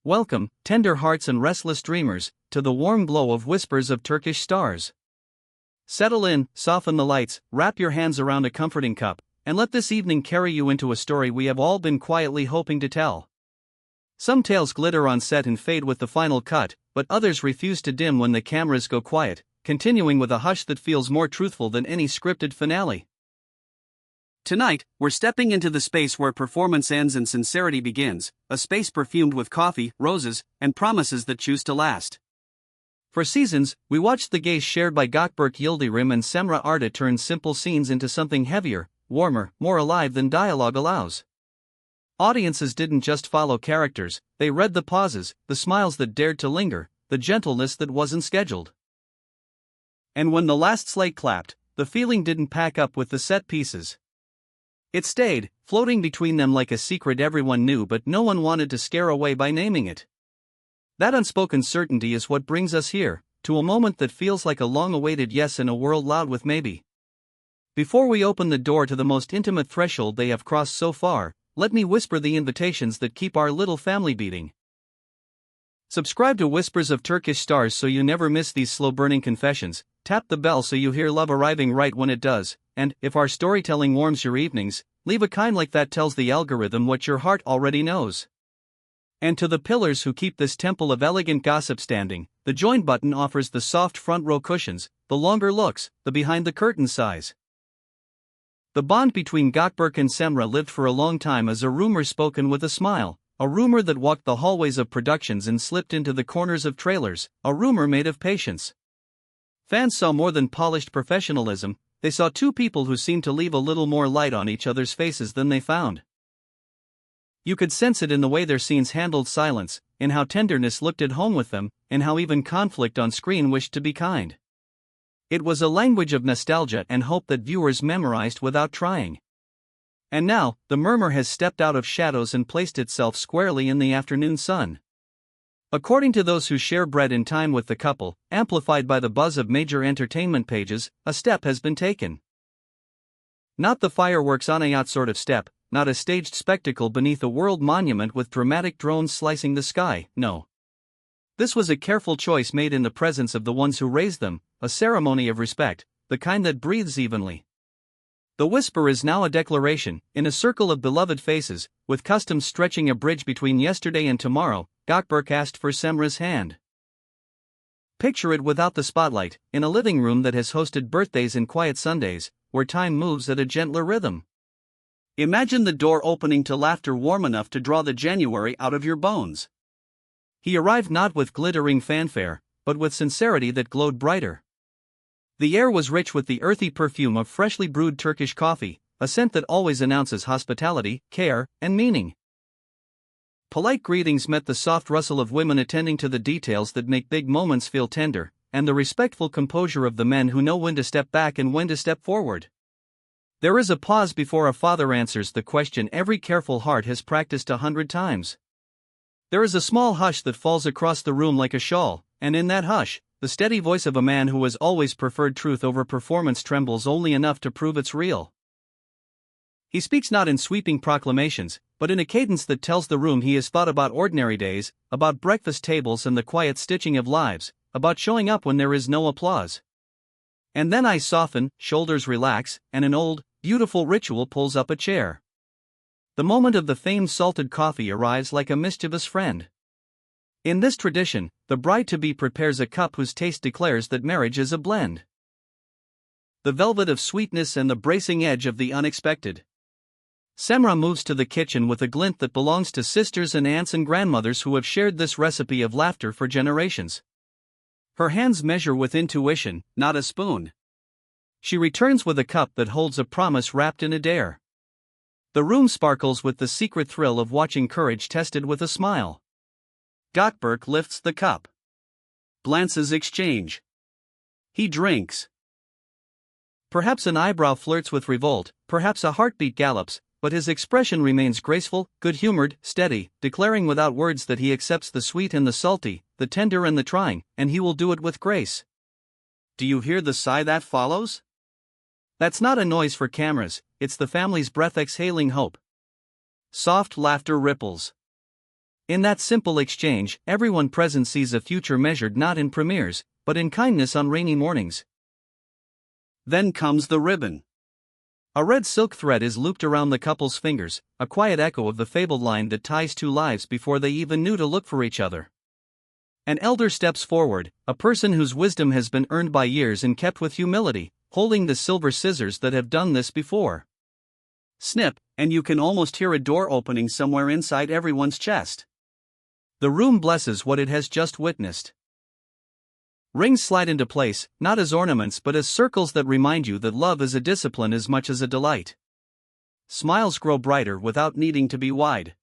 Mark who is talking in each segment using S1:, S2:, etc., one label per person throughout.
S1: Welcome, tender hearts and restless dreamers, to the warm glow of whispers of Turkish stars. Settle in, soften the lights, wrap your hands around a comforting cup, and let this evening carry you into a story we have all been quietly hoping to tell. Some tales glitter on set and fade with the final cut, but others refuse to dim when the cameras go quiet, continuing with a hush that feels more truthful than any scripted finale. Tonight, we're stepping into the space where performance ends and sincerity begins, a space perfumed with coffee, roses, and promises that choose to last. For seasons, we watched the gaze shared by Gökberk Yıldırım and Cemre Arda turn simple scenes into something heavier, warmer, more alive than dialogue allows. Audiences didn't just follow characters, they read the pauses, the smiles that dared to linger, the gentleness that wasn't scheduled. And when the last slate clapped, the feeling didn't pack up with the set pieces. It stayed, floating between them like a secret everyone knew but no one wanted to scare away by naming it. That unspoken certainty is what brings us here, to a moment that feels like a long-awaited yes in a world loud with maybe. Before we open the door to the most intimate threshold they have crossed so far, let me whisper the invitations that keep our little family beating. Subscribe to Whispers of Turkish Stars so you never miss these slow-burning confessions, tap the bell so you hear love arriving right when it does, and, if our storytelling warms your evenings, leave a kind like that tells the algorithm what your heart already knows. And to the pillars who keep this temple of elegant gossip standing, the join button offers the soft front row cushions, the longer looks, the behind-the-curtain sighs. The bond between Gökberk and Cemre lived for a long time as a rumor spoken with a smile, a rumor that walked the hallways of productions and slipped into the corners of trailers, a rumor made of patience. Fans saw more than polished professionalism, they saw two people who seemed to leave a little more light on each other's faces than they found. You could sense it in the way their scenes handled silence, in how tenderness looked at home with them, in how even conflict on screen wished to be kind. It was a language of nostalgia and hope that viewers memorized without trying. And now, the murmur has stepped out of shadows and placed itself squarely in the afternoon sun. According to those who share bread and time with the couple, amplified by the buzz of major entertainment pages, a step has been taken. Not the fireworks on a yacht sort of step, not a staged spectacle beneath a world monument with dramatic drones slicing the sky, no. This was a careful choice made in the presence of the ones who raised them, a ceremony of respect, the kind that breathes evenly. The whisper is now a declaration, in a circle of beloved faces, with customs stretching a bridge between yesterday and tomorrow. Gökberk asked for Cemre's hand. Picture it without the spotlight, in a living room that has hosted birthdays and quiet Sundays, where time moves at a gentler rhythm. Imagine the door opening to laughter warm enough to draw the January out of your bones. He arrived not with glittering fanfare, but with sincerity that glowed brighter. The air was rich with the earthy perfume of freshly brewed Turkish coffee, a scent that always announces hospitality, care, and meaning. Polite greetings met the soft rustle of women attending to the details that make big moments feel tender, and the respectful composure of the men who know when to step back and when to step forward. There is a pause before a father answers the question every careful heart has practiced 100 times. There is a small hush that falls across the room like a shawl, and in that hush, the steady voice of a man who has always preferred truth over performance trembles only enough to prove it's real. He speaks not in sweeping proclamations, but in a cadence that tells the room he has thought about ordinary days, about breakfast tables and the quiet stitching of lives, about showing up when there is no applause. And then eyes soften, shoulders relax, and an old, beautiful ritual pulls up a chair. The moment of the famed salted coffee arrives like a mischievous friend. In this tradition, the bride-to-be prepares a cup whose taste declares that marriage is a blend. The velvet of sweetness and the bracing edge of the unexpected. Cemre moves to the kitchen with a glint that belongs to sisters and aunts and grandmothers who have shared this recipe of laughter for generations. Her hands measure with intuition, not a spoon. She returns with a cup that holds a promise wrapped in a dare. The room sparkles with the secret thrill of watching courage tested with a smile. Gökberk lifts the cup. Glances exchange. He drinks. Perhaps an eyebrow flirts with revolt, perhaps a heartbeat gallops, but his expression remains graceful, good-humored, steady, declaring without words that he accepts the sweet and the salty, the tender and the trying, and he will do it with grace. Do you hear the sigh that follows? That's not a noise for cameras, it's the family's breath exhaling hope. Soft laughter ripples. In that simple exchange, everyone present sees a future measured not in premieres, but in kindness on rainy mornings. Then comes the ribbon. A red silk thread is looped around the couple's fingers, a quiet echo of the fabled line that ties two lives before they even knew to look for each other. An elder steps forward, a person whose wisdom has been earned by years and kept with humility, holding the silver scissors that have done this before. Snip, and you can almost hear a door opening somewhere inside everyone's chest. The room blesses what it has just witnessed. Rings slide into place, not as ornaments but as circles that remind you that love is a discipline as much as a delight. Smiles grow brighter without needing to be wide.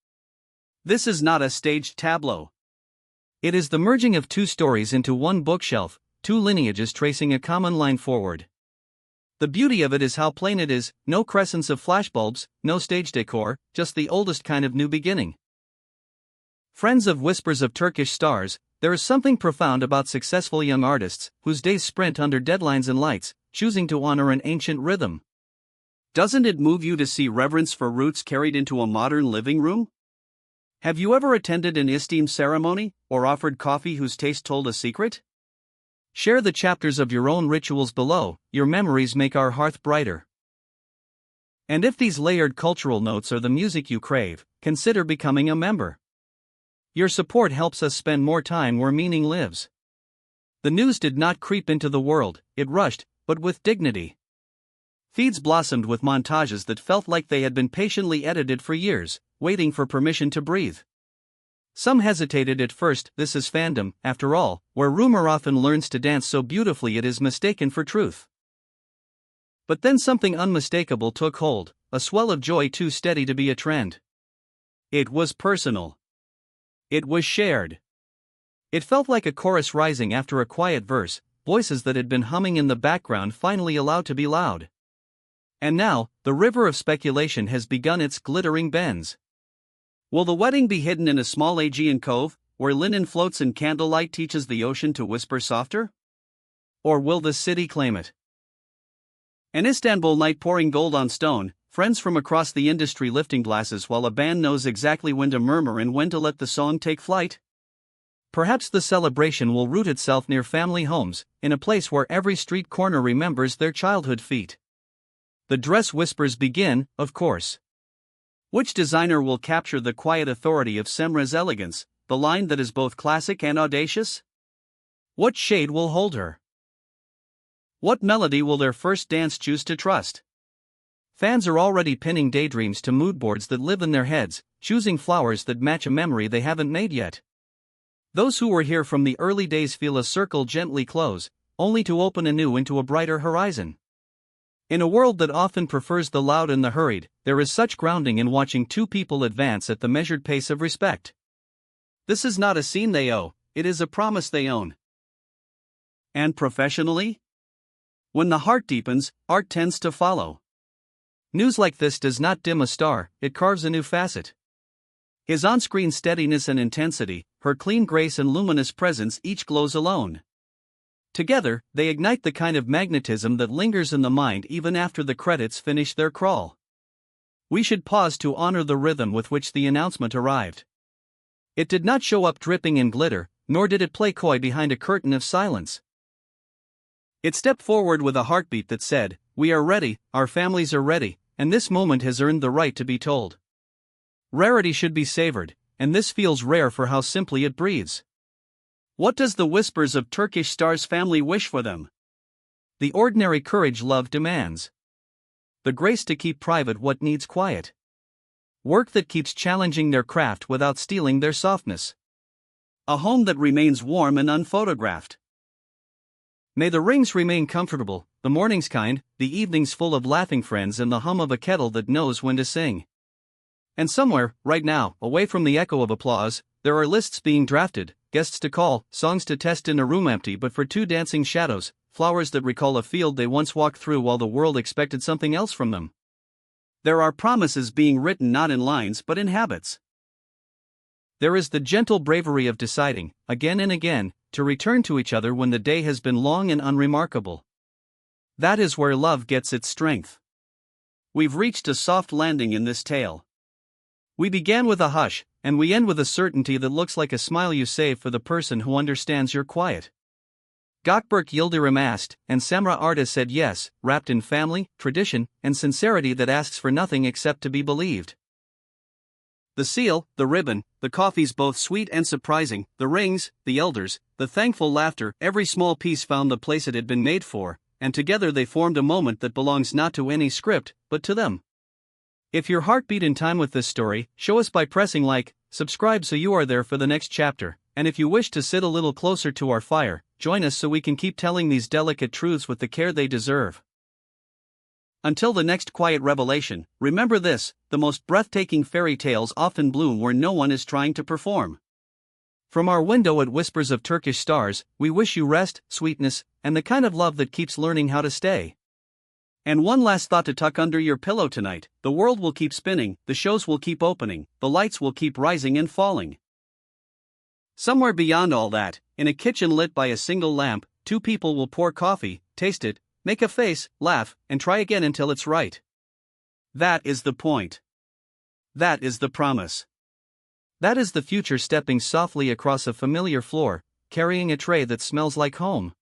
S1: This is not a staged tableau. It is the merging of two stories into one bookshelf, two lineages tracing a common line forward. The beauty of it is how plain it is, no crescents of flashbulbs, no stage decor, just the oldest kind of new beginning. Friends of Whispers of Turkish Stars, there is something profound about successful young artists, whose days sprint under deadlines and lights, choosing to honor an ancient rhythm. Doesn't it move you to see reverence for roots carried into a modern living room? Have you ever attended an esteemed ceremony, or offered coffee whose taste told a secret? Share the chapters of your own rituals below, your memories make our hearth brighter. And if these layered cultural notes are the music you crave, consider becoming a member. Your support helps us spend more time where meaning lives. The news did not creep into the world, it rushed, but with dignity. Feeds blossomed with montages that felt like they had been patiently edited for years, waiting for permission to breathe. Some hesitated at first. This is fandom, after all, where rumor often learns to dance so beautifully it is mistaken for truth. But then something unmistakable took hold, a swell of joy too steady to be a trend. It was personal. It was shared. It felt like a chorus rising after a quiet verse, voices that had been humming in the background finally allowed to be loud. And now, the river of speculation has begun its glittering bends. Will the wedding be hidden in a small Aegean cove, where linen floats and candlelight teaches the ocean to whisper softer? Or will the city claim it? An Istanbul night pouring gold on stone, friends from across the industry lifting glasses while a band knows exactly when to murmur and when to let the song take flight? Perhaps the celebration will root itself near family homes, in a place where every street corner remembers their childhood feet. The dress whispers begin, of course. Which designer will capture the quiet authority of Cemre's elegance, the line that is both classic and audacious? What shade will hold her? What melody will their first dance choose to trust? Fans are already pinning daydreams to mood boards that live in their heads, choosing flowers that match a memory they haven't made yet. Those who were here from the early days feel a circle gently close, only to open anew into a brighter horizon. In a world that often prefers the loud and the hurried, there is such grounding in watching two people advance at the measured pace of respect. This is not a scene they owe, it is a promise they own. And professionally? When the heart deepens, art tends to follow. News like this does not dim a star, it carves a new facet. His on-screen steadiness and intensity, her clean grace and luminous presence each glows alone. Together, they ignite the kind of magnetism that lingers in the mind even after the credits finish their crawl. We should pause to honor the rhythm with which the announcement arrived. It did not show up dripping in glitter, nor did it play coy behind a curtain of silence. It stepped forward with a heartbeat that said, "We are ready, our families are ready, and this moment has earned the right to be told." Rarity should be savored, and this feels rare for how simply it breathes. What does the Whispers of Turkish Stars family wish for them? The ordinary courage love demands. The grace to keep private what needs quiet. Work that keeps challenging their craft without stealing their softness. A home that remains warm and unphotographed. May the rings remain comfortable, the mornings kind, the evenings full of laughing friends and the hum of a kettle that knows when to sing. And somewhere, right now, away from the echo of applause, there are lists being drafted, guests to call, songs to test in a room empty but for two dancing shadows, flowers that recall a field they once walked through while the world expected something else from them. There are promises being written not in lines but in habits. There is the gentle bravery of deciding, again and again, to return to each other when the day has been long and unremarkable. That is where love gets its strength. We've reached a soft landing in this tale. We began with a hush, And we end with a certainty that looks like a smile you save for the person who understands your quiet. Gökberk Yıldırım asked, and Cemre Arda said yes, wrapped in family, tradition, and sincerity that asks for nothing except to be believed. The seal, the ribbon, the coffees both sweet and surprising, the rings, the elders, the thankful laughter, every small piece found the place it had been made for, and together they formed a moment that belongs not to any script, but to them. If your heart beat in time with this story, show us by pressing like, subscribe so you are there for the next chapter, and if you wish to sit a little closer to our fire, join us so we can keep telling these delicate truths with the care they deserve. Until the next quiet revelation, remember this: the most breathtaking fairy tales often bloom where no one is trying to perform. From our window at Whispers of Turkish Stars, we wish you rest, sweetness, and the kind of love that keeps learning how to stay. And one last thought to tuck under your pillow tonight: the world will keep spinning, the shows will keep opening, the lights will keep rising and falling. Somewhere beyond all that, in a kitchen lit by a single lamp, two people will pour coffee, taste it, make a face, laugh, and try again until it's right. That is the point. That is the promise. That is the future stepping softly across a familiar floor, carrying a tray that smells like home.